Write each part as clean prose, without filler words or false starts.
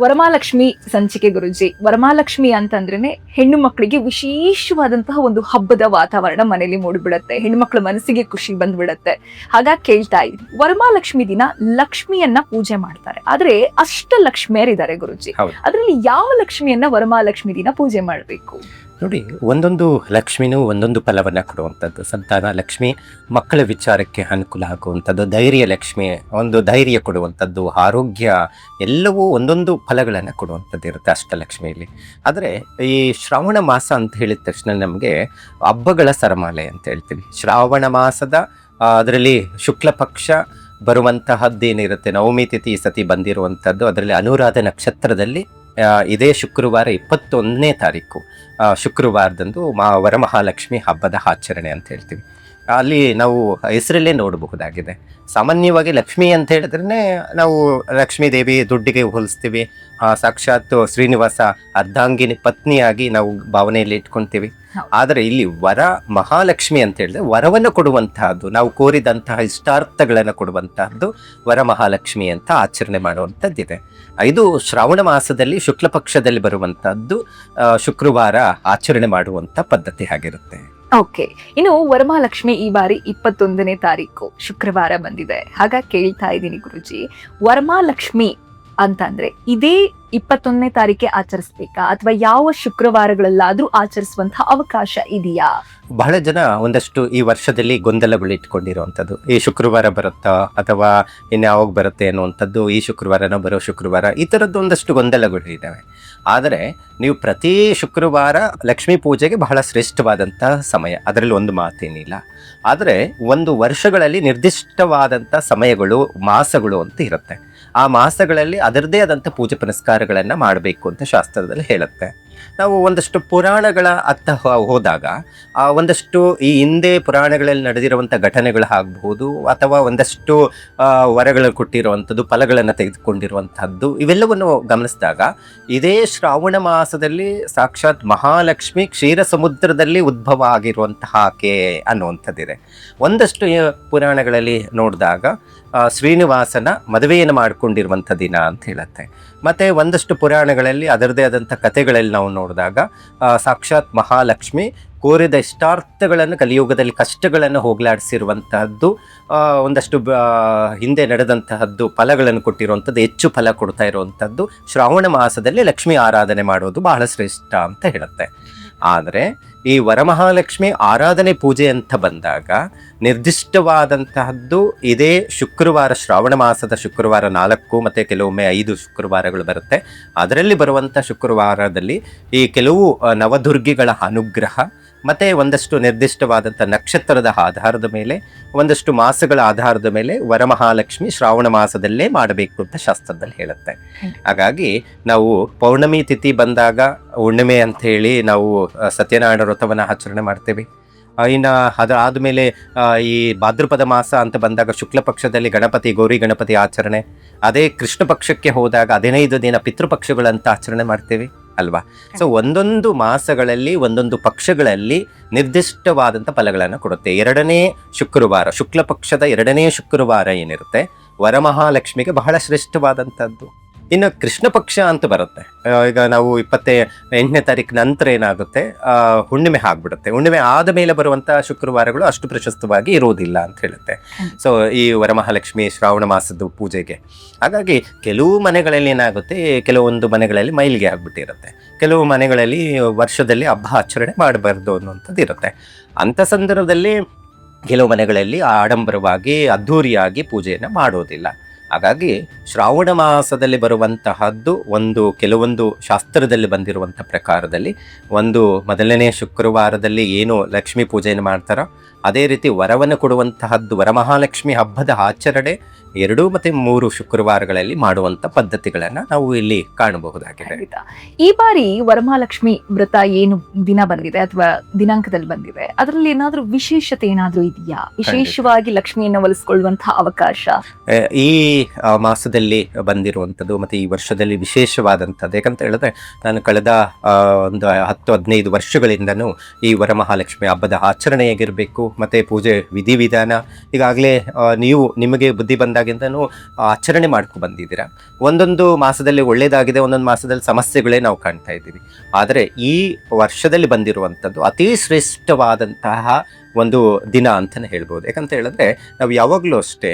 ವರಮಹಾಲಕ್ಷ್ಮಿ ಸಂಚಿಕೆ ಗುರುಜಿ. ವರಮಹಾಲಕ್ಷ್ಮಿ ಅಂತಂದ್ರೇನೆ ಹೆಣ್ಣು ಮಕ್ಕಳಿಗೆ ವಿಶೇಷವಾದಂತಹ ಒಂದು ಹಬ್ಬದ ವಾತಾವರಣ ಮನೆಯಲ್ಲಿ ಮೂಡಿಬಿಡತ್ತೆ. ಹೆಣ್ಣು ಮಕ್ಕಳ ಮನಸ್ಸಿಗೆ ಖುಷಿ ಬಂದ್ಬಿಡತ್ತೆ. ಹಾಗಾಗಿ ಕೇಳ್ತಾ ಇದ್ವಿ, ವರಮಹಾಲಕ್ಷ್ಮಿ ದಿನ ಲಕ್ಷ್ಮಿಯನ್ನ ಪೂಜೆ ಮಾಡ್ತಾರೆ, ಆದ್ರೆ ಅಷ್ಟ ಲಕ್ಷ್ಮಿಯರಿದ್ದಾರೆ ಗುರುಜಿ. ಅದ್ರಲ್ಲಿ ಯಾವ ಲಕ್ಷ್ಮಿಯನ್ನ ವರಮಹಾಲಕ್ಷ್ಮಿ ದಿನ ಪೂಜೆ ಮಾಡ್ಬೇಕು? ನೋಡಿ, ಒಂದೊಂದು ಲಕ್ಷ್ಮಿನೂ ಒಂದೊಂದು ಫಲವನ್ನು ಕೊಡುವಂಥದ್ದು. ಸಂತಾನ ಲಕ್ಷ್ಮಿ ಮಕ್ಕಳ ವಿಚಾರಕ್ಕೆ ಅನುಕೂಲ ಆಗುವಂಥದ್ದು, ಧೈರ್ಯ ಲಕ್ಷ್ಮಿ ಒಂದು ಧೈರ್ಯ ಕೊಡುವಂಥದ್ದು, ಆರೋಗ್ಯ ಎಲ್ಲವೂ ಒಂದೊಂದು ಫಲಗಳನ್ನು ಕೊಡುವಂಥದ್ದು ಇರುತ್ತೆ ಅಷ್ಟಲಕ್ಷ್ಮಿಯಲ್ಲಿ. ಆದರೆ ಈ ಶ್ರಾವಣ ಮಾಸ ಅಂತ ಹೇಳಿದ ತಕ್ಷಣ ನಮಗೆ ಹಬ್ಬಗಳ ಸರಮಾಲೆ ಅಂತ ಹೇಳ್ತೀವಿ. ಶ್ರಾವಣ ಮಾಸದ ಅದರಲ್ಲಿ ಶುಕ್ಲ ಪಕ್ಷ ಬರುವಂತಹದ್ದೇನಿರುತ್ತೆ, ನವಮಿ ತಿಥಿ ಸತಿ ಬಂದಿರುವಂಥದ್ದು, ಅದರಲ್ಲಿ ಅನುರಾಧ ನಕ್ಷತ್ರದಲ್ಲಿ ಇದೇ ಶುಕ್ರವಾರ 21ನೇ ತಾರೀಕು ಶುಕ್ರವಾರದಂದು ವರಮಹಾಲಕ್ಷ್ಮಿ ಹಬ್ಬದ ಆಚರಣೆ ಅಂತ ಹೇಳ್ತೀವಿ. ಅಲ್ಲಿ ನಾವು ಹೆಸರಲ್ಲೇ ನೋಡಬಹುದಾಗಿದೆ. ಸಾಮಾನ್ಯವಾಗಿ ಲಕ್ಷ್ಮಿ ಅಂತ ಹೇಳಿದ್ರೆ ನಾವು ಲಕ್ಷ್ಮೀ ದೇವಿ ದುಡ್ಡಿಗೆ ಹೋಲಿಸ್ತೀವಿ. ಸಾಕ್ಷಾತ್ ಶ್ರೀನಿವಾಸ ಅರ್ಧಾಂಗಿನಿ ಪತ್ನಿಯಾಗಿ ನಾವು ಭಾವನೆಯಲ್ಲಿ ಇಟ್ಕೊಳ್ತೀವಿ. ಆದರೆ ಇಲ್ಲಿ ವರ ಮಹಾಲಕ್ಷ್ಮಿ ಅಂತ ಹೇಳಿದ್ರೆ ವರವನ್ನು ಕೊಡುವಂತಹದ್ದು, ನಾವು ಕೋರಿದಂತಹ ಇಷ್ಟಾರ್ಥಗಳನ್ನು ಕೊಡುವಂತಹದ್ದು ವರಮಹಾಲಕ್ಷ್ಮಿ ಅಂತ ಆಚರಣೆ ಮಾಡುವಂಥದ್ದಿದೆ. ಇದು ಶ್ರಾವಣ ಮಾಸದಲ್ಲಿ ಶುಕ್ಲ ಪಕ್ಷದಲ್ಲಿ ಬರುವಂತಹದ್ದು ಶುಕ್ರವಾರ ಆಚರಣೆ ಮಾಡುವಂತ ಪದ್ಧತಿ ಆಗಿರುತ್ತೆ. ಓಕೆ, ಇನ್ನು ವರಮಹಾಲಕ್ಷ್ಮಿ ಈ ಬಾರಿ 21ನೇ ತಾರೀಕು ಶುಕ್ರವಾರ ಬಂದಿದೆ. ಹಾಗಾಗಿ ಕೇಳ್ತಾ ಇದ್ದೀನಿ ಗುರುಜಿ, ವರಮಹಾಲಕ್ಷ್ಮಿ ಅಂತಂದ್ರೆ ಇದೇ 21ನೇ ತಾರೀಕೆ ಆಚರಿಸ್ಬೇಕಾ ಅಥವಾ ಯಾವ ಶುಕ್ರವಾರಗಳಲ್ಲಾದ್ರೂ ಆಚರಿಸುವಂತಹ ಅವಕಾಶ ಇದೆಯಾ? ಬಹಳ ಜನ ಒಂದಷ್ಟು ಈ ವರ್ಷದಲ್ಲಿ ಗೊಂದಲಗಳು ಇಟ್ಕೊಂಡಿರುವಂಥದ್ದು, ಈ ಶುಕ್ರವಾರ ಬರುತ್ತಾ ಅಥವಾ ಇನ್ಯಾವಾಗ ಬರುತ್ತೆ ಅನ್ನುವಂಥದ್ದು, ಈ ಶುಕ್ರವಾರನ ಬರೋ ಶುಕ್ರವಾರ, ಈ ಥರದ್ದು ಒಂದಷ್ಟು ಗೊಂದಲಗಳು ಇದ್ದಾವೆ. ಆದರೆ ನೀವು ಪ್ರತಿ ಶುಕ್ರವಾರ ಲಕ್ಷ್ಮೀ ಪೂಜೆಗೆ ಬಹಳ ಶ್ರೇಷ್ಠವಾದಂಥ ಸಮಯ, ಅದರಲ್ಲಿ ಒಂದು ಮಾತೇನಿಲ್ಲ. ಆದರೆ ಒಂದು ವರ್ಷಗಳಲ್ಲಿ ನಿರ್ದಿಷ್ಟವಾದಂಥ ಸಮಯಗಳು, ಮಾಸಗಳು ಅಂತ ಇರುತ್ತೆ. ಆ ಮಾಸಗಳಲ್ಲಿ ಅದರದೇ ಆದಂಥ ಪೂಜೆ ಪುನಸ್ಕಾರಗಳನ್ನು ಮಾಡಬೇಕು ಅಂತ ಶಾಸ್ತ್ರದಲ್ಲಿ ಹೇಳುತ್ತೆ. ನಾವು ಒಂದಷ್ಟು ಪುರಾಣಗಳ ಅತ್ತ ಹೋದಾಗ ಒಂದಷ್ಟು ಈ ಹಿಂದೆ ಪುರಾಣಗಳಲ್ಲಿ ನಡೆದಿರುವಂಥ ಘಟನೆಗಳು ಆಗಬಹುದು, ಅಥವಾ ಒಂದಷ್ಟು ವರಗಳನ್ನು ಕೊಟ್ಟಿರುವಂಥದ್ದು, ಫಲಗಳನ್ನು ತೆಗೆದುಕೊಂಡಿರುವಂಥದ್ದು, ಇವೆಲ್ಲವನ್ನು ಗಮನಿಸಿದಾಗ ಇದೇ ಶ್ರಾವಣ ಮಾಸದಲ್ಲಿ ಸಾಕ್ಷಾತ್ ಮಹಾಲಕ್ಷ್ಮಿ ಕ್ಷೀರ ಸಮುದ್ರದಲ್ಲಿ ಉದ್ಭವ ಆಗಿರುವಂತಹ ಆಕೆ ಅನ್ನುವಂಥದ್ದಿದೆ. ಒಂದಷ್ಟು ಪುರಾಣಗಳಲ್ಲಿ ನೋಡಿದಾಗ ಶ್ರೀನಿವಾಸನ ಮದುವೆಯನ್ನು ಮಾಡಿಕೊಂಡಿರುವಂಥ ದಿನ ಅಂತ ಹೇಳುತ್ತೆ. ಮತ್ತು ಒಂದಷ್ಟು ಪುರಾಣಗಳಲ್ಲಿ ಅದರದೇ ಆದಂಥ ಕಥೆಗಳಲ್ಲಿ ನಾವು ನೋಡಿದಾಗ ಸಾಕ್ಷಾತ್ ಮಹಾಲಕ್ಷ್ಮಿ ಕೋರಿದ ಇಷ್ಟಾರ್ಥಗಳನ್ನು, ಕಲಿಯುಗದಲ್ಲಿ ಕಷ್ಟಗಳನ್ನು ಹೋಗಲಾಡಿಸಿರುವಂತಹದ್ದು, ಒಂದಷ್ಟು ಹಿಂದೆ ನಡೆದಂತಹದ್ದು ಫಲಗಳನ್ನು ಕೊಟ್ಟಿರುವಂಥದ್ದು, ಹೆಚ್ಚು ಫಲ ಕೊಡ್ತಾ ಇರುವಂಥದ್ದು ಶ್ರಾವಣ ಮಾಸದಲ್ಲಿ ಲಕ್ಷ್ಮಿ ಆರಾಧನೆ ಮಾಡೋದು ಬಹಳ ಶ್ರೇಷ್ಠ ಅಂತ ಹೇಳುತ್ತೆ. ಆದರೆ ಈ ವರಮಹಾಲಕ್ಷ್ಮಿ ಆರಾಧನೆ ಪೂಜೆ ಅಂತ ಬಂದಾಗ ನಿರ್ದಿಷ್ಟವಾದಂತಹದ್ದು ಇದೇ ಶುಕ್ರವಾರ, ಶ್ರಾವಣ ಮಾಸದ ಶುಕ್ರವಾರ 4 ಮತ್ತು ಕೆಲವೊಮ್ಮೆ 5 ಶುಕ್ರವಾರಗಳು ಬರುತ್ತೆ. ಅದರಲ್ಲಿ ಬರುವಂಥ ಶುಕ್ರವಾರದಲ್ಲಿ ಈ ಕೆಲವು ನವದುರ್ಗಿಗಳ ಅನುಗ್ರಹ ಮತ್ತು ಒಂದಷ್ಟು ನಿರ್ದಿಷ್ಟವಾದಂಥ ನಕ್ಷತ್ರದ ಆಧಾರದ ಮೇಲೆ, ಒಂದಷ್ಟು ಮಾಸಗಳ ಆಧಾರದ ಮೇಲೆ ವರಮಹಾಲಕ್ಷ್ಮಿ ಶ್ರಾವಣ ಮಾಸದಲ್ಲೇ ಮಾಡಬೇಕು ಅಂತ ಶಾಸ್ತ್ರದಲ್ಲಿ ಹೇಳುತ್ತೆ. ಹಾಗಾಗಿ ನಾವು ಪೌರ್ಣಮಿ ತಿಥಿ ಬಂದಾಗ ಹುಣ್ಣಿಮೆ ಅಂತ ಹೇಳಿ ನಾವು ಸತ್ಯನಾರಾಯಣ ವ್ರತವನ್ನು ಆಚರಣೆ ಮಾಡ್ತೇವೆ. ಇನ್ನು ಅದಾದಮೇಲೆ ಈ ಭಾದ್ರಪದ ಮಾಸ ಅಂತ ಬಂದಾಗ ಶುಕ್ಲ ಪಕ್ಷದಲ್ಲಿ ಗಣಪತಿ, ಗೌರಿ ಗಣಪತಿ ಆಚರಣೆ. ಅದೇ ಕೃಷ್ಣ ಪಕ್ಷಕ್ಕೆ ಹೋದಾಗ 15 ದಿನ ಪಿತೃಪಕ್ಷಗಳಂತ ಆಚರಣೆ ಮಾಡ್ತೇವೆ ಅಲ್ವಾ. ಸೊ ಒಂದೊಂದು ಮಾಸಗಳಲ್ಲಿ, ಒಂದೊಂದು ಪಕ್ಷಗಳಲ್ಲಿ ನಿರ್ದಿಷ್ಟವಾದಂಥ ಫಲಗಳನ್ನು ಕೊಡುತ್ತೆ. 2ನೇ ಶುಕ್ರವಾರ, ಶುಕ್ಲ ಪಕ್ಷದ 2ನೇ ಶುಕ್ರವಾರ ಏನಿರುತ್ತೆ ವರಮಹಾಲಕ್ಷ್ಮಿಗೆ ಬಹಳ ಶ್ರೇಷ್ಠವಾದಂಥದ್ದು. ಇನ್ನು ಕೃಷ್ಣ ಪಕ್ಷ ಅಂತ ಬರುತ್ತೆ. ಈಗ ನಾವು 28ನೇ ತಾರೀಕು ನಂತರ ಏನಾಗುತ್ತೆ, ಹುಣ್ಣಿಮೆ ಆಗ್ಬಿಡುತ್ತೆ. ಹುಣ್ಣಿಮೆ ಆದ ಮೇಲೆ ಬರುವಂಥ ಶುಕ್ರವಾರಗಳು ಅಷ್ಟು ಪ್ರಶಸ್ತವಾಗಿ ಇರುವುದಿಲ್ಲ ಅಂತ ಹೇಳುತ್ತೆ. ಸೊ ಈ ವರಮಹಾಲಕ್ಷ್ಮಿ ಶ್ರಾವಣ ಮಾಸದ ಪೂಜೆಗೆ. ಹಾಗಾಗಿ ಕೆಲವು ಮನೆಗಳಲ್ಲಿ ಏನಾಗುತ್ತೆ, ಕೆಲವೊಂದು ಮನೆಗಳಲ್ಲಿ ಮೈಲಿಗೆ ಆಗ್ಬಿಟ್ಟಿರುತ್ತೆ, ಕೆಲವು ಮನೆಗಳಲ್ಲಿ ವರ್ಷದಲ್ಲಿ ಹಬ್ಬ ಆಚರಣೆ ಮಾಡಬಾರ್ದು ಅನ್ನುವಂಥದ್ದು ಇರುತ್ತೆ. ಅಂಥ ಸಂದರ್ಭದಲ್ಲಿ ಕೆಲವು ಮನೆಗಳಲ್ಲಿ ಆಡಂಬರವಾಗಿ ಅದ್ಧೂರಿಯಾಗಿ ಪೂಜೆಯನ್ನು ಮಾಡೋದಿಲ್ಲ. ಹಾಗಾಗಿ ಶ್ರಾವಣ ಮಾಸದಲ್ಲಿ ಬರುವಂತಹದ್ದು ಕೆಲವೊಂದು ಶಾಸ್ತ್ರದಲ್ಲಿ ಬಂದಿರುವಂಥ ಪ್ರಕಾರದಲ್ಲಿ ಮೊದಲನೇ ಶುಕ್ರವಾರದಲ್ಲಿ ಏನು ಲಕ್ಷ್ಮೀ ಪೂಜೆಯನ್ನು ಮಾಡ್ತಾರೋ ಅದೇ ರೀತಿ ವರವನ್ನು ಕೊಡುವಂತಹದ್ದು ವರಮಹಾಲಕ್ಷ್ಮಿ ಹಬ್ಬದ ಆಚರಣೆ 2 ಮತ್ತು 3 ಶುಕ್ರವಾರಗಳಲ್ಲಿ ಮಾಡುವಂಥ ಪದ್ಧತಿಗಳನ್ನು ನಾವು ಇಲ್ಲಿ ಕಾಣಬಹುದಾಗಿದೆ. ಈ ಬಾರಿ ವರಮಹಾಲಕ್ಷ್ಮಿ ವ್ರತ ಏನು ದಿನ ಬಂದಿದೆ ಅಥವಾ ದಿನಾಂಕದಲ್ಲಿ ಬಂದಿದೆ, ಅದರಲ್ಲಿ ಏನಾದ್ರೂ ವಿಶೇಷತೆ ಏನಾದ್ರೂ ಇದೆಯಾ? ವಿಶೇಷವಾಗಿ ಲಕ್ಷ್ಮಿಯನ್ನು ಒಲಿಸಿಕೊಳ್ಳುವಂತಹ ಅವಕಾಶ ಈ ಮಾಸದಲ್ಲಿ ಬಂದಿರುವಂಥದ್ದು ಮತ್ತು ಈ ವರ್ಷದಲ್ಲಿ ವಿಶೇಷವಾದಂಥದ್ದು. ಯಾಕಂತ ಹೇಳಿದ್ರೆ ನಾನು ಕಳೆದ ಒಂದು 10-15 ವರ್ಷಗಳಿಂದನೂ ಈ ವರಮಹಾಲಕ್ಷ್ಮಿ ಹಬ್ಬದ ಆಚರಣೆಯಾಗಿರಬೇಕು ಮತ್ತು ಪೂಜೆ ವಿಧಿವಿಧಾನ ಈಗಾಗಲೇ ನಿಮಗೆ ಬುದ್ಧಿ ಬಂದಾಗ ಬಂದಾಗಿಂದನೂ ಆಚರಣೆ ಮಾಡ್ಕೊಂಡು ಬಂದಿದ್ದೀರಾ. ಒಂದೊಂದು ಮಾಸದಲ್ಲಿ ಒಳ್ಳೇದಾಗಿದೆ, ಒಂದೊಂದು ಮಾಸದಲ್ಲಿ ಸಮಸ್ಯೆಗಳೇ ನಾವು ಕಾಣ್ತಾ ಇದ್ದೀವಿ. ಆದರೆ ಈ ವರ್ಷದಲ್ಲಿ ಬಂದಿರುವಂಥದ್ದು ಅತಿ ಶ್ರೇಷ್ಠವಾದಂತಹ ಒಂದು ದಿನ ಅಂತಲೇ ಹೇಳ್ಬೋದು. ಯಾಕಂತ ಹೇಳಿದ್ರೆ ನಾವು ಯಾವಾಗಲೂ ಅಷ್ಟೇ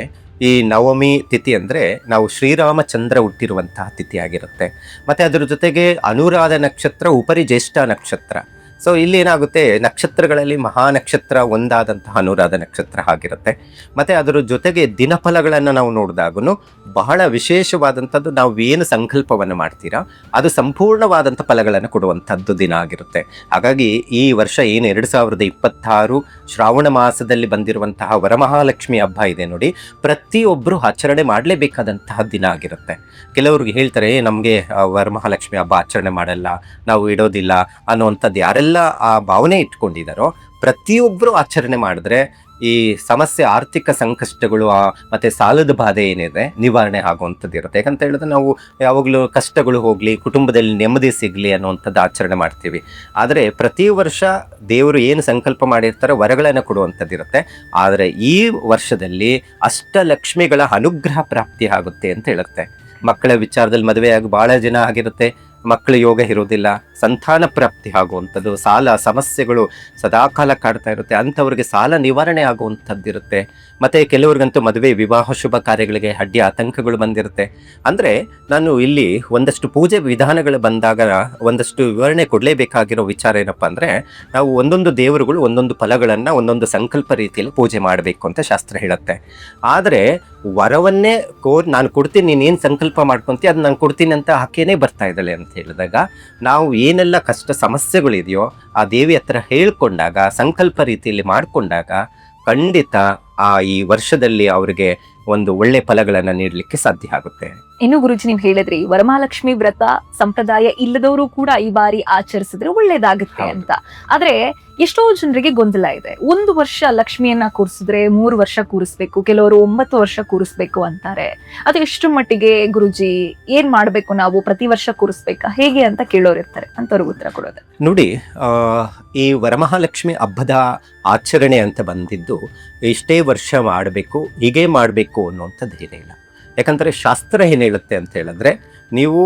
ಈ ನವಮಿ ತಿಥಿ ಅಂದರೆ ನಾವು ಶ್ರೀರಾಮಚಂದ್ರ ಹುಟ್ಟಿರುವಂತಹ ತಿಥಿ ಆಗಿರುತ್ತೆ. ಮತ್ತು ಅದರ ಜೊತೆಗೆ ಅನುರಾಧ ನಕ್ಷತ್ರ ಉಪರಿ ಜ್ಯೇಷ್ಠ ನಕ್ಷತ್ರ. ಸೊ ಇಲ್ಲಿ ಏನಾಗುತ್ತೆ, ನಕ್ಷತ್ರಗಳಲ್ಲಿ ಮಹಾ ನಕ್ಷತ್ರ ಒಂದಾದಂತಹ ಅನುರಾಧ ನಕ್ಷತ್ರ ಆಗಿರುತ್ತೆ. ಮತ್ತು ಅದರ ಜೊತೆಗೆ ದಿನಫಲಗಳನ್ನು ನಾವು ನೋಡಿದಾಗೂ ಬಹಳ ವಿಶೇಷವಾದಂಥದ್ದು, ನಾವು ಏನು ಸಂಕಲ್ಪವನ್ನು ಮಾಡ್ತೀರಾ ಅದು ಸಂಪೂರ್ಣವಾದಂಥ ಫಲಗಳನ್ನು ಕೊಡುವಂಥದ್ದು ದಿನ ಆಗಿರುತ್ತೆ. ಹಾಗಾಗಿ ಈ ವರ್ಷ ಏನು 2026 ಶ್ರಾವಣ ಮಾಸದಲ್ಲಿ ಬಂದಿರುವಂತಹ ವರಮಹಾಲಕ್ಷ್ಮಿ ಹಬ್ಬ ಇದೆ ನೋಡಿ, ಪ್ರತಿಯೊಬ್ಬರು ಆಚರಣೆ ಮಾಡಲೇಬೇಕಾದಂತಹ ದಿನ ಆಗಿರುತ್ತೆ. ಕೆಲವ್ರಿಗೆ ಹೇಳ್ತಾರೆ ನಮಗೆ ವರಮಹಾಲಕ್ಷ್ಮಿ ಹಬ್ಬ ಆಚರಣೆ ಮಾಡಲ್ಲ, ನಾವು ಇಡೋದಿಲ್ಲ ಅನ್ನುವಂಥದ್ದು ಯಾರೆಲ್ಲ ಆ ಭಾವನೆ ಇಟ್ಕೊಂಡಿದ್ದಾರೋ ಪ್ರತಿಯೊಬ್ಬರು ಆಚರಣೆ ಮಾಡಿದ್ರೆ ಈ ಸಮಸ್ಯೆ, ಆರ್ಥಿಕ ಸಂಕಷ್ಟಗಳು ಮತ್ತು ಸಾಲದ ಬಾಧೆ ಏನಿದೆ ನಿವಾರಣೆ ಆಗುವಂಥದ್ದು ಇರುತ್ತೆ. ಯಾಕಂತ ಹೇಳಿದ್ರೆ ನಾವು ಯಾವಾಗಲೂ ಕಷ್ಟಗಳು ಹೋಗಲಿ, ಕುಟುಂಬದಲ್ಲಿ ನೆಮ್ಮದಿ ಸಿಗಲಿ ಅನ್ನುವಂಥದ್ದು ಆಚರಣೆ ಮಾಡ್ತೀವಿ. ಆದರೆ ಪ್ರತಿ ವರ್ಷ ದೇವರು ಏನು ಸಂಕಲ್ಪ ಮಾಡಿರ್ತಾರೋ ವರಗಳನ್ನು ಕೊಡುವಂಥದ್ದು ಇರುತ್ತೆ. ಆದರೆ ಈ ವರ್ಷದಲ್ಲಿ ಅಷ್ಟಲಕ್ಷ್ಮಿಗಳ ಅನುಗ್ರಹ ಪ್ರಾಪ್ತಿ ಆಗುತ್ತೆ ಅಂತ ಹೇಳುತ್ತೆ. ಮಕ್ಕಳ ವಿಚಾರದಲ್ಲಿ ಮದುವೆಯಾಗಿ ಭಾಳ ಜನ ಆಗಿರುತ್ತೆ, ಮಕ್ಕಳ ಯೋಗ ಇರೋದಿಲ್ಲ, ಸಂತಾನ ಪ್ರಾಪ್ತಿ ಆಗುವಂಥದ್ದು, ಸಾಲ ಸಮಸ್ಯೆಗಳು ಸದಾಕಾಲ ಕಾಡ್ತಾ ಇರುತ್ತೆ, ಅಂಥವ್ರಿಗೆ ಸಾಲ ನಿವಾರಣೆ ಆಗುವಂಥದ್ದು ಇರುತ್ತೆ. ಮತ್ತು ಕೆಲವ್ರಿಗಂತೂ ಮದುವೆ ವಿವಾಹ ಶುಭ ಕಾರ್ಯಗಳಿಗೆ ಅಡ್ಡಿ ಆತಂಕಗಳು ಬಂದಿರುತ್ತೆ. ಅಂದರೆ ನಾನು ಇಲ್ಲಿ ಒಂದಷ್ಟು ಪೂಜೆ ವಿಧಾನಗಳು ಬಂದಾಗ ಒಂದಷ್ಟು ವಿವರಣೆ ಕೊಡಲೇಬೇಕಾಗಿರೋ ವಿಚಾರ ಏನಪ್ಪ ಅಂದರೆ, ನಾವು ಒಂದೊಂದು ದೇವರುಗಳು ಒಂದೊಂದು ಫಲಗಳನ್ನು ಒಂದೊಂದು ಸಂಕಲ್ಪ ರೀತಿಯಲ್ಲಿ ಪೂಜೆ ಮಾಡಬೇಕು ಅಂತ ಶಾಸ್ತ್ರ ಹೇಳುತ್ತೆ. ಆದರೆ ವರವನ್ನೇ ನಾನು ಕೊಡ್ತೀನಿ, ನೀನೇನು ಸಂಕಲ್ಪ ಮಾಡ್ಕೊತೀಯ ಅದು ನಾನು ಕೊಡ್ತೀನಿ ಅಂತ ಆಕೆನೇ ಬರ್ತಾ ಇದ್ದಾಳೆ ಅಂತ ಹೇಳಿದಾಗ, ನಾವು ಏನೆಲ್ಲ ಕಷ್ಟ ಸಮಸ್ಯೆಗಳಿದೆಯೋ ಆ ದೇವಿ ಹತ್ರ ಹೇಳ್ಕೊಂಡಾಗ, ಸಂಕಲ್ಪ ರೀತಿಯಲ್ಲಿ ಮಾಡಿಕೊಂಡಾಗ ಖಂಡಿತ ಈ ವರ್ಷದಲ್ಲಿ ಅವರಿಗೆ ಒಂದು ಒಳ್ಳೆ ಫಲಗಳನ್ನು ನೀಡಲಿಕ್ಕೆ ಸಾಧ್ಯ ಆಗುತ್ತೆ. ಇನ್ನು ಗುರುಜಿ ನೀವು ಹೇಳಿದ್ರಿ ವರಮಹಾಲಕ್ಷ್ಮಿ ವ್ರತ ಸಂಪ್ರದಾಯ ಇಲ್ಲದವರು ಕೂಡ ಈ ಬಾರಿ ಆಚರಿಸಿದ್ರೆ ಒಳ್ಳೇದಾಗುತ್ತೆ ಅಂತ. ಆದ್ರೆ ಎಷ್ಟೋ ಜನರಿಗೆ ಗೊಂದಲ ಇದೆ. 1 ವರ್ಷ ಲಕ್ಷ್ಮಿಯನ್ನ ಕೂರಿಸಿದ್ರೆ 3 ವರ್ಷ ಕೂರಿಸ್ಬೇಕು, ಕೆಲವರು 9 ವರ್ಷ ಕೂರಿಸ್ಬೇಕು ಅಂತಾರೆ. ಅದು ಎಷ್ಟು ಮಟ್ಟಿಗೆ ಗುರುಜಿ, ಏನ್ ಮಾಡ್ಬೇಕು ನಾವು, ಪ್ರತಿ ವರ್ಷ ಕೂರಿಸ್ಬೇಕಾ ಹೇಗೆ ಅಂತ ಕೇಳೋರು ಇರ್ತಾರೆ, ಅಂತವ್ರಿಗೆ ಉತ್ತರ ಕೊಡೋದು. ನೋಡಿ, ಈ ವರಮಹಾಲಕ್ಷ್ಮಿ ಹಬ್ಬದ ಆಚರಣೆ ಅಂತ ಬಂದಿದ್ದು ಇಷ್ಟೇ ವರ್ಷ ಮಾಡಬೇಕು, ಹೀಗೆ ಮಾಡಬೇಕು ಅನ್ನುವಂಥದ್ದು ಏನಿಲ್ಲ. ಯಾಕಂದರೆ ಶಾಸ್ತ್ರ ಏನು ಹೇಳುತ್ತೆ ಅಂತ ಹೇಳಿದ್ರೆ, ನೀವು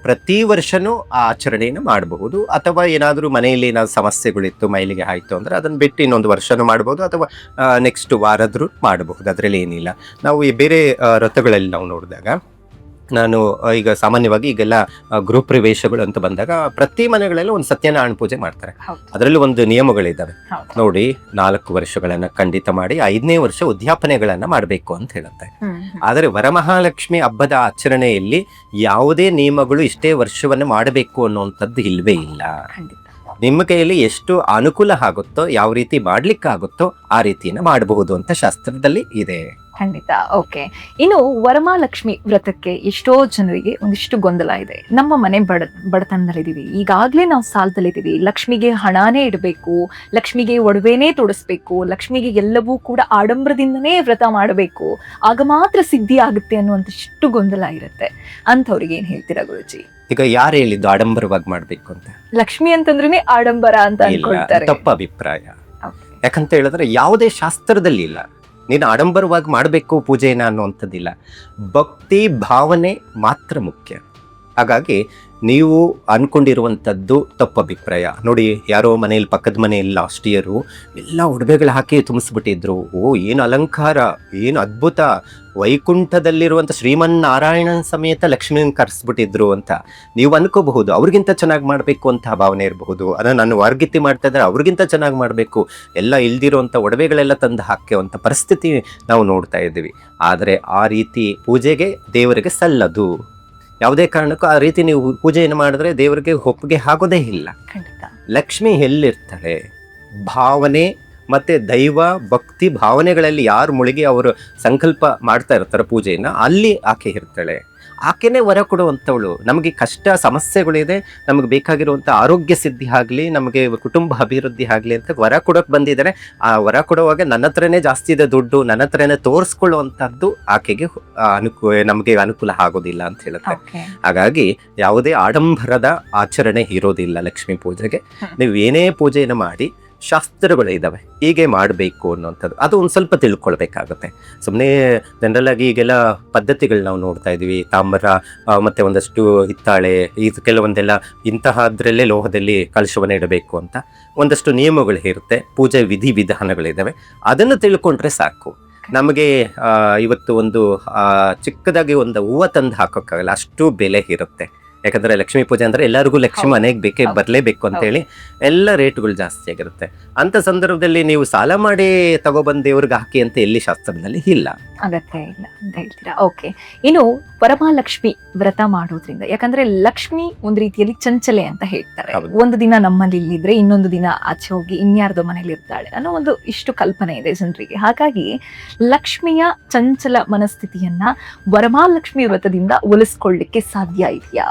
ಪ್ರತಿ ವರ್ಷನೂ ಆ ಆಚರಣೆಯನ್ನು ಮಾಡಬಹುದು. ಅಥವಾ ಏನಾದರೂ ಮನೆಯಲ್ಲಿ ಏನಾದರೂ ಸಮಸ್ಯೆಗಳಿತ್ತು, ಮೈಲಿಗೆ ಆಯಿತು ಅಂದರೆ ಅದನ್ನು ಬಿಟ್ಟು ಇನ್ನೊಂದು ವರ್ಷನೂ ಮಾಡ್ಬೋದು, ಅಥವಾ ನೆಕ್ಸ್ಟ್ ವಾರದ್ರೂ ಮಾಡಬಹುದು, ಅದರಲ್ಲಿ ಏನಿಲ್ಲ. ನಾವು ಈ ಬೇರೆ ವ್ರತಗಳಲ್ಲಿ ನಾವು ನೋಡಿದಾಗ, ನಾನು ಈಗ ಸಾಮಾನ್ಯವಾಗಿ ಈಗೆಲ್ಲ ಗೃಹ ಪ್ರವೇಶಗಳು ಅಂತ ಬಂದಾಗ ಪ್ರತಿ ಮನೆಗಳಲ್ಲಿ ಒಂದು ಸತ್ಯನಾರಾಯಣ ಪೂಜೆ ಮಾಡ್ತಾರೆ. ಅದರಲ್ಲಿ ಒಂದು ನಿಯಮಗಳಿದ್ದಾವೆ ನೋಡಿ, 4 ವರ್ಷಗಳನ್ನ ಖಂಡಿತ ಮಾಡಿ 5ನೇ ವರ್ಷ ಉದ್ಯಾಪನೆಗಳನ್ನ ಮಾಡಬೇಕು ಅಂತ ಹೇಳುತ್ತೆ. ಆದರೆ ವರಮಹಾಲಕ್ಷ್ಮಿ ಹಬ್ಬದ ಆಚರಣೆಯಲ್ಲಿ ಯಾವುದೇ ನಿಯಮಗಳು ಇಷ್ಟೇ ವರ್ಷವನ್ನು ಮಾಡಬೇಕು ಅನ್ನುವಂಥದ್ದು ಇಲ್ವೇ ಇಲ್ಲ. ನಿಮ್ಮ ಕೈಯಲ್ಲಿ ಎಷ್ಟು ಅನುಕೂಲ ಆಗುತ್ತೋ, ಯಾವ ರೀತಿ ಮಾಡ್ಲಿಕ್ಕಾಗುತ್ತೋ ಆ ರೀತಿಯನ್ನು ಮಾಡಬಹುದು ಅಂತ ಶಾಸ್ತ್ರದಲ್ಲಿ ಇದೆ. ಖಂಡಿತ. ಓಕೆ. ಇನ್ನು ವರಮಹಾಲಕ್ಷ್ಮಿ ವ್ರತಕ್ಕೆ ಎಷ್ಟೋ ಜನರಿಗೆ ಒಂದಿಷ್ಟು ಗೊಂದಲ ಇದೆ. ನಮ್ಮ ಮನೆ ಬಡತನದಲ್ಲಿದ್ದೀವಿ, ಈಗಾಗ್ಲೇ ನಾವು ಸಾಲದಲ್ಲಿದ್ದೀವಿ, ಲಕ್ಷ್ಮಿಗೆ ಹಣಾನೇ ಇಡಬೇಕು, ಲಕ್ಷ್ಮಿಗೆ ಒಡವೆನೇ ತೊಡಸ್ಬೇಕು, ಲಕ್ಷ್ಮಿಗೆ ಎಲ್ಲವೂ ಕೂಡ ಆಡಂಬರದಿಂದನೇ ವ್ರತ ಮಾಡಬೇಕು, ಆಗ ಮಾತ್ರ ಸಿದ್ಧಿ ಆಗುತ್ತೆ ಅನ್ನುವಂಥಷ್ಟು ಗೊಂದಲ ಇರುತ್ತೆ. ಅಂಥವ್ರಿಗೆ ಏನ್ ಹೇಳ್ತೀರಾ ಗುರುಜಿ? ಈಗ ಯಾರು ಹೇಳಿದ್ದು ಆಡಂಬರವಾಗಿ ಮಾಡ್ಬೇಕು ಅಂತ? ಲಕ್ಷ್ಮಿ ಅಂತಂದ್ರೆ ಆಡಂಬರ ಅಂತ ಅನ್ಕೊಳ್ತಾರೆ. ತಪ್ಪ ಅಭಿಪ್ರಾಯ. ಯಾಕಂತ ಹೇಳಿದ್ರೆ ಯಾವುದೇ ಶಾಸ್ತ್ರದಲ್ಲಿ ಇಲ್ಲ ನೀನು ಆಡಂಬರವಾಗಿ ಮಾಡಬೇಕು ಪೂಜೆನ ಅನ್ನುವಂಥದ್ದಿಲ್ಲ. ಭಕ್ತಿ ಭಾವನೆ ಮಾತ್ರ ಮುಖ್ಯ. ಹಾಗಾಗಿ ನೀವು ಅನ್ಕೊಂಡಿರುವಂಥದ್ದು ತಪ್ಪು ಅಭಿಪ್ರಾಯ. ನೋಡಿ, ಯಾರೋ ಮನೆಯಲ್ಲಿ ಪಕ್ಕದ ಮನೆಯಲ್ಲಿ ಲಾಸ್ಟ್ ಇಯರು ಎಲ್ಲ ಉಡುಗೆಗಳು ಹಾಕಿ ತುಂಬಿಸ್ಬಿಟ್ಟಿದ್ರು. ಏನು ಅಲಂಕಾರ, ಏನು ಅದ್ಭುತ, ವೈಕುಂಠದಲ್ಲಿರುವಂಥ ಶ್ರೀಮನ್ನಾರಾಯಣನ ಸಮೇತ ಲಕ್ಷ್ಮೀನ ಕರೆಸ್ಬಿಟ್ಟಿದ್ರು ಅಂತ ನೀವು ಅನ್ಕೋಬಹುದು. ಅವ್ರಿಗಿಂತ ಚೆನ್ನಾಗಿ ಮಾಡಬೇಕು ಅಂತ ಭಾವನೆ ಇರಬಹುದು. ಅದನ್ನು ನಾನು ವಾರ್ಗಿತಿ ಮಾಡ್ತಾ ಇದ್ದಾರೆ, ಅವ್ರಿಗಿಂತ ಚೆನ್ನಾಗಿ ಮಾಡಬೇಕು, ಎಲ್ಲ ಇಲ್ದಿರೋಂಥ ಒಡವೆಗಳೆಲ್ಲ ತಂದು ಹಾಕುವಂಥ ಪರಿಸ್ಥಿತಿ ನಾವು ನೋಡ್ತಾ ಇದ್ದೀವಿ. ಆದರೆ ಆ ರೀತಿ ಪೂಜೆಗೆ ದೇವರಿಗೆ ಸಲ್ಲದು. ಯಾವುದೇ ಕಾರಣಕ್ಕೂ ಆ ರೀತಿ ನೀವು ಪೂಜೆಯನ್ನು ಮಾಡಿದ್ರೆ ದೇವರಿಗೆ ಒಪ್ಪಿಗೆ ಆಗೋದೇ ಇಲ್ಲ. ಲಕ್ಷ್ಮಿ ಎಲ್ಲಿರ್ತಾಳೆ? ಭಾವನೆ ಮತ್ತು ದೈವ ಭಕ್ತಿ ಭಾವನೆಗಳಲ್ಲಿ ಯಾರು ಮುಳುಗಿ ಅವರು ಸಂಕಲ್ಪ ಮಾಡ್ತಾ ಇರ್ತಾರೆ ಪೂಜೆಯನ್ನು, ಅಲ್ಲಿ ಆಕೆ ಇರ್ತಾಳೆ. ಆಕೆನೇ ವರ ಕೊಡುವಂಥವಳು. ನಮಗೆ ಕಷ್ಟ ಸಮಸ್ಯೆಗಳಿದೆ, ನಮಗೆ ಬೇಕಾಗಿರುವಂಥ ಆರೋಗ್ಯ ಸಿದ್ಧಿ ಆಗಲಿ, ನಮಗೆ ಕುಟುಂಬ ಅಭಿವೃದ್ಧಿ ಆಗಲಿ ಅಂತ ವರ ಕೊಡೋಕೆ ಬಂದಿದ್ದಾರೆ. ಆ ವರ ಕೊಡುವಾಗ ನನ್ನ ಹತ್ರನೇ ಜಾಸ್ತಿ ಇದೆ ದುಡ್ಡು, ನನ್ನ ಹತ್ರನೇ ತೋರಿಸ್ಕೊಳ್ಳುವಂಥದ್ದು ಆಕೆಗೆ ನಮಗೆ ಅನುಕೂಲ ಆಗೋದಿಲ್ಲ ಅಂತ ಹೇಳುತ್ತೆ. ಹಾಗಾಗಿ ಯಾವುದೇ ಆಡಂಬರದ ಆಚರಣೆ ಇರೋದಿಲ್ಲ ಲಕ್ಷ್ಮೀ ಪೂಜೆಗೆ. ನೀವು ಏನೇ ಪೂಜೆಯನ್ನು ಮಾಡಿ ಶಾಸ್ತ್ರಗಳು ಇದ್ದಾವೆ, ಹೀಗೆ ಮಾಡಬೇಕು ಅನ್ನೋಂಥದ್ದು ಅದು ಒಂದು ಸ್ವಲ್ಪ ತಿಳ್ಕೊಳ್ಬೇಕಾಗುತ್ತೆ. ಸುಮ್ಮನೆ ಜನರಲ್ ಆಗಿ ಈಗೆಲ್ಲ ಪದ್ಧತಿಗಳು ನಾವು ನೋಡ್ತಾ ಇದ್ದೀವಿ, ತಾಮ್ರ ಮತ್ತು ಒಂದಷ್ಟು ಹಿತ್ತಾಳೆ, ಇದು ಕೆಲವೊಂದೆಲ್ಲ ಇಂತಹದ್ರಲ್ಲೇ ಲೋಹದಲ್ಲಿ ಕಲಶವನ್ನು ಇಡಬೇಕು ಅಂತ ಒಂದಷ್ಟು ನಿಯಮಗಳು ಇರುತ್ತೆ, ಪೂಜೆ ವಿಧಿ ವಿಧಾನಗಳಿದ್ದಾವೆ. ಅದನ್ನು ತಿಳ್ಕೊಂಡ್ರೆ ಸಾಕು. ನಮಗೆ ಇವತ್ತು ಒಂದು ಚಿಕ್ಕದಾಗಿ ಒಂದು ಹೂವು ತಂದು ಹಾಕೋಕ್ಕಾಗಲ್ಲ, ಅಷ್ಟು ಬೆಲೆ ಇರುತ್ತೆ. ಯಾಕಂದರೆ ಲಕ್ಷ್ಮೀ ಪೂಜೆ ಅಂದರೆ ಎಲ್ಲರಿಗೂ ಲಕ್ಷ್ಮಿ ಮನೆಗೆ ಬರಲೇಬೇಕು ಅಂತೇಳಿ ಎಲ್ಲ ರೇಟ್ಗಳು ಜಾಸ್ತಿ ಆಗಿರುತ್ತೆ. ಅಂಥ ಸಂದರ್ಭದಲ್ಲಿ ನೀವು ಸಾಲ ಮಾಡಿ ತಗೊಬಂದು ದೇವ್ರಿಗೆ ಹಾಕಿ ಅಂತ ಎಲ್ಲಿ ಶಾಸ್ತ್ರದಲ್ಲಿ ಇಲ್ಲ, ಅಗತ್ಯ ಇಲ್ಲ ಅಂತ ಹೇಳ್ತೀರಾ. ಓಕೆ, ಇನ್ನು ವರಮಹಾಲಕ್ಷ್ಮಿ ವ್ರತ ಮಾಡೋದ್ರಿಂದ, ಯಾಕಂದ್ರೆ ಲಕ್ಷ್ಮಿ ಒಂದ್ ರೀತಿಯಲ್ಲಿ ಚಂಚಲೆ ಅಂತ ಹೇಳ್ತಾರೆ. ಹೌದು. ಒಂದು ದಿನ ನಮ್ಮಲ್ಲಿ ಇಲ್ಲಿದ್ರೆ ಇನ್ನೊಂದು ದಿನ ಆಚೆ ಹೋಗಿ ಇನ್ಯಾರ್ದೋ ಮನೇಲಿ ಇರ್ತಾಳೆ ಅನ್ನೋ ಒಂದು ಇಷ್ಟು ಕಲ್ಪನೆ ಇದೆ ಜನರಿಗೆ. ಹಾಗಾಗಿ ಲಕ್ಷ್ಮಿಯ ಚಂಚಲ ಮನಸ್ಥಿತಿಯನ್ನ ವರಮಹಾಲಕ್ಷ್ಮಿ ವ್ರತದಿಂದ ಒಲಿಸ್ಕೊಳ್ಳಿಕ್ಕೆ ಸಾಧ್ಯ ಇದೆಯಾ?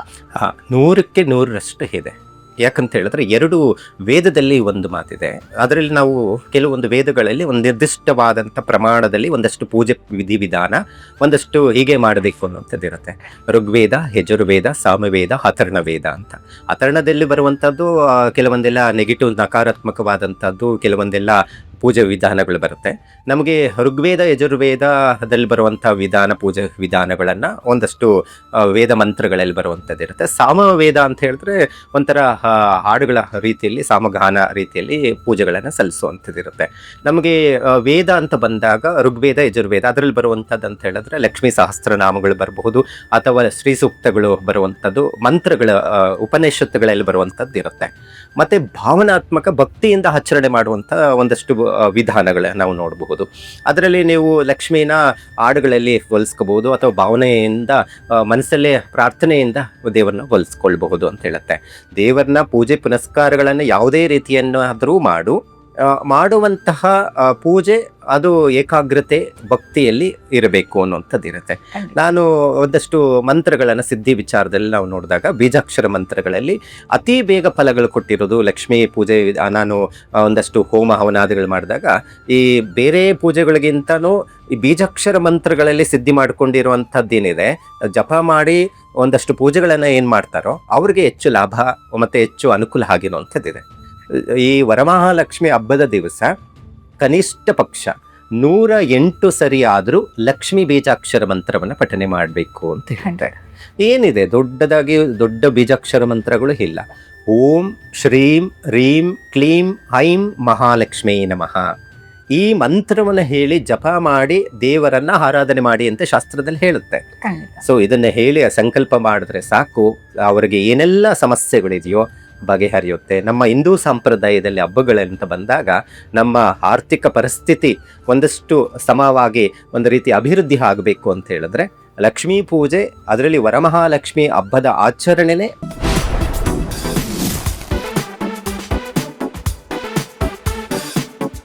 100ಕ್ಕೆ 100ರಷ್ಟು ಇದೆ. ಯಾಕಂತ ಹೇಳಿದ್ರೆ 2 ವೇದದಲ್ಲಿ ಒಂದು ಮಾತಿದೆ. ಅದರಲ್ಲಿ ನಾವು ಕೆಲವೊಂದು ವೇದಗಳಲ್ಲಿ ಒಂದು ನಿರ್ದಿಷ್ಟವಾದಂಥ ಪ್ರಮಾಣದಲ್ಲಿ ಒಂದಷ್ಟು ಪೂಜೆ ವಿಧಿವಿಧಾನ, ಒಂದಷ್ಟು ಹೀಗೆ ಮಾಡಬೇಕು ಅನ್ನುವಂಥದ್ದು ಇರುತ್ತೆ. ಋಗ್ವೇದ, ಯಜುರ್ವೇದ, ಸಾಮವೇದ, ಅಥರ್ಣ ವೇದ ಅಂತ. ಅಥರ್ಣದಲ್ಲಿ ಬರುವಂಥದ್ದು ಕೆಲವೊಂದೆಲ್ಲ ನೆಗೆಟಿವ್, ನಕಾರಾತ್ಮಕವಾದಂಥದ್ದು ಕೆಲವೊಂದೆಲ್ಲ ಪೂಜೆ ವಿಧಾನಗಳು ಬರುತ್ತೆ. ನಮಗೆ ಋಗ್ವೇದ, ಯಜುರ್ವೇದದಲ್ಲಿ ಬರುವಂಥ ಪೂಜೆ ವಿಧಾನಗಳನ್ನು ಒಂದಷ್ಟು ವೇದ ಮಂತ್ರಗಳಲ್ಲಿ ಬರುವಂಥದ್ದು ಇರುತ್ತೆ. ಸಾಮವೇದ ಅಂತ ಹೇಳಿದ್ರೆ ಒಂಥರ ಹಾಡುಗಳ ರೀತಿಯಲ್ಲಿ, ಸಾಮಗಾನ ರೀತಿಯಲ್ಲಿ ಪೂಜೆಗಳನ್ನು ಸಲ್ಲಿಸುವಂಥದ್ದು ಇರುತ್ತೆ. ನಮಗೆ ವೇದ ಅಂತ ಬಂದಾಗ ಋಗ್ವೇದ, ಯಜುರ್ವೇದ ಅದರಲ್ಲಿ ಬರುವಂಥದ್ದು ಅಂತ ಹೇಳಿದ್ರೆ ಲಕ್ಷ್ಮೀ ಸಹಸ್ರನಾಮಗಳು ಬರಬಹುದು, ಅಥವಾ ಶ್ರೀ ಸೂಕ್ತಗಳು ಬರುವಂಥದ್ದು, ಮಂತ್ರಗಳ ಉಪನಿಷತ್ತುಗಳಲ್ಲಿ ಬರುವಂಥದ್ದು ಇರುತ್ತೆ. ಮತ್ತು ಭಾವನಾತ್ಮಕ ಭಕ್ತಿಯಿಂದ ಆಚರಣೆ ಮಾಡುವಂಥ ಒಂದಷ್ಟು ವಿಧಾನಗಳ ನಾವು ನೋಡಬಹುದು. ಅದರಲ್ಲಿ ನೀವು ಲಕ್ಷ್ಮೀನ ಹಾಡುಗಳಲ್ಲಿ ಹೋಲಿಸ್ಕೋಬಹುದು, ಅಥವಾ ಭಾವನೆಯಿಂದ ಮನಸ್ಸಲ್ಲೇ ಪ್ರಾರ್ಥನೆಯಿಂದ ದೇವರನ್ನ ಹೋಲಿಸ್ಕೊಳ್ಬಹುದು ಅಂತ ಹೇಳುತ್ತೆ. ದೇವರನ್ನ ಪೂಜೆ ಪುನಸ್ಕಾರಗಳನ್ನು ಯಾವುದೇ ರೀತಿಯನ್ನಾದರೂ ಮಾಡುವಂತಹ ಪೂಜೆ ಅದು ಏಕಾಗ್ರತೆ ಭಕ್ತಿಯಲ್ಲಿ ಇರಬೇಕು ಅನ್ನುವಂಥದ್ದು ಇರುತ್ತೆ. ನಾನು ಒಂದಷ್ಟು ಮಂತ್ರಗಳನ್ನು ಸಿದ್ಧಿ ವಿಚಾರದಲ್ಲಿ ನಾವು ನೋಡಿದಾಗ ಬೀಜಾಕ್ಷರ ಮಂತ್ರಗಳಲ್ಲಿ ಅತಿ ಬೇಗ ಫಲಗಳು ಕೊಟ್ಟಿರೋದು ಲಕ್ಷ್ಮೀ ಪೂಜೆ. ನಾನು ಒಂದಷ್ಟು ಹೋಮ ಹವನಾದಿಗಳು ಮಾಡಿದಾಗ ಈ ಬೇರೆ ಪೂಜೆಗಳಿಗಿಂತನೂ ಈ ಬೀಜಾಕ್ಷರ ಮಂತ್ರಗಳಲ್ಲಿ ಸಿದ್ಧಿ ಮಾಡ್ಕೊಂಡಿರುವಂಥದ್ದೇನಿದೆ, ಜಪ ಮಾಡಿ ಒಂದಷ್ಟು ಪೂಜೆಗಳನ್ನು ಏನು ಮಾಡ್ತಾರೋ ಅವ್ರಿಗೆ ಹೆಚ್ಚು ಲಾಭ ಮತ್ತು ಹೆಚ್ಚು ಅನುಕೂಲ ಆಗಿರುವಂಥದ್ದಿದೆ. ಈ ವರಮಹಾಲಕ್ಷ್ಮಿ ಹಬ್ಬದ ದಿವಸ ಕನಿಷ್ಠ ಪಕ್ಷ 108 ಸರಿ ಆದರೂ ಲಕ್ಷ್ಮೀ ಬೀಜಾಕ್ಷರ ಮಂತ್ರವನ್ನು ಪಠನೆ ಮಾಡಬೇಕು ಅಂತ ಹೇಳ್ತಾರೆ. ಏನಿದೆ ದೊಡ್ಡದಾಗಿ ದೊಡ್ಡ ಬೀಜಾಕ್ಷರ ಮಂತ್ರಗಳು ಇಲ್ಲ. ಓಂ ಶ್ರೀಂ ರೀಂ ಕ್ಲೀಂ ಐಂ ಮಹಾಲಕ್ಷ್ಮೀ ನಮಃ, ಈ ಮಂತ್ರವನ್ನು ಹೇಳಿ ಜಪ ಮಾಡಿ ದೇವರನ್ನ ಆರಾಧನೆ ಮಾಡಿ ಅಂತ ಶಾಸ್ತ್ರದಲ್ಲಿ ಹೇಳುತ್ತೆ. ಸೊ ಇದನ್ನ ಹೇಳಿ ಸಂಕಲ್ಪ ಮಾಡಿದ್ರೆ ಸಾಕು, ಅವರಿಗೆ ಏನೆಲ್ಲ ಸಮಸ್ಯೆಗಳಿದೆಯೋ ಬಗೆಹರಿಯುತ್ತೆ. ನಮ್ಮ ಹಿಂದೂ ಸಂಪ್ರದಾಯದಲ್ಲಿ ಹಬ್ಬಗಳಂತ ಬಂದಾಗ ನಮ್ಮ ಆರ್ಥಿಕ ಪರಿಸ್ಥಿತಿ ಒಂದಷ್ಟು ಸಮವಾಗಿ ಒಂದು ರೀತಿ ಅಭಿವೃದ್ಧಿ ಆಗಬೇಕು ಅಂತ ಹೇಳಿದ್ರೆ ಲಕ್ಷ್ಮೀ ಪೂಜೆ, ಅದರಲ್ಲಿ ವರಮಹಾಲಕ್ಷ್ಮಿ ಹಬ್ಬದ ಆಚರಣೆನೇ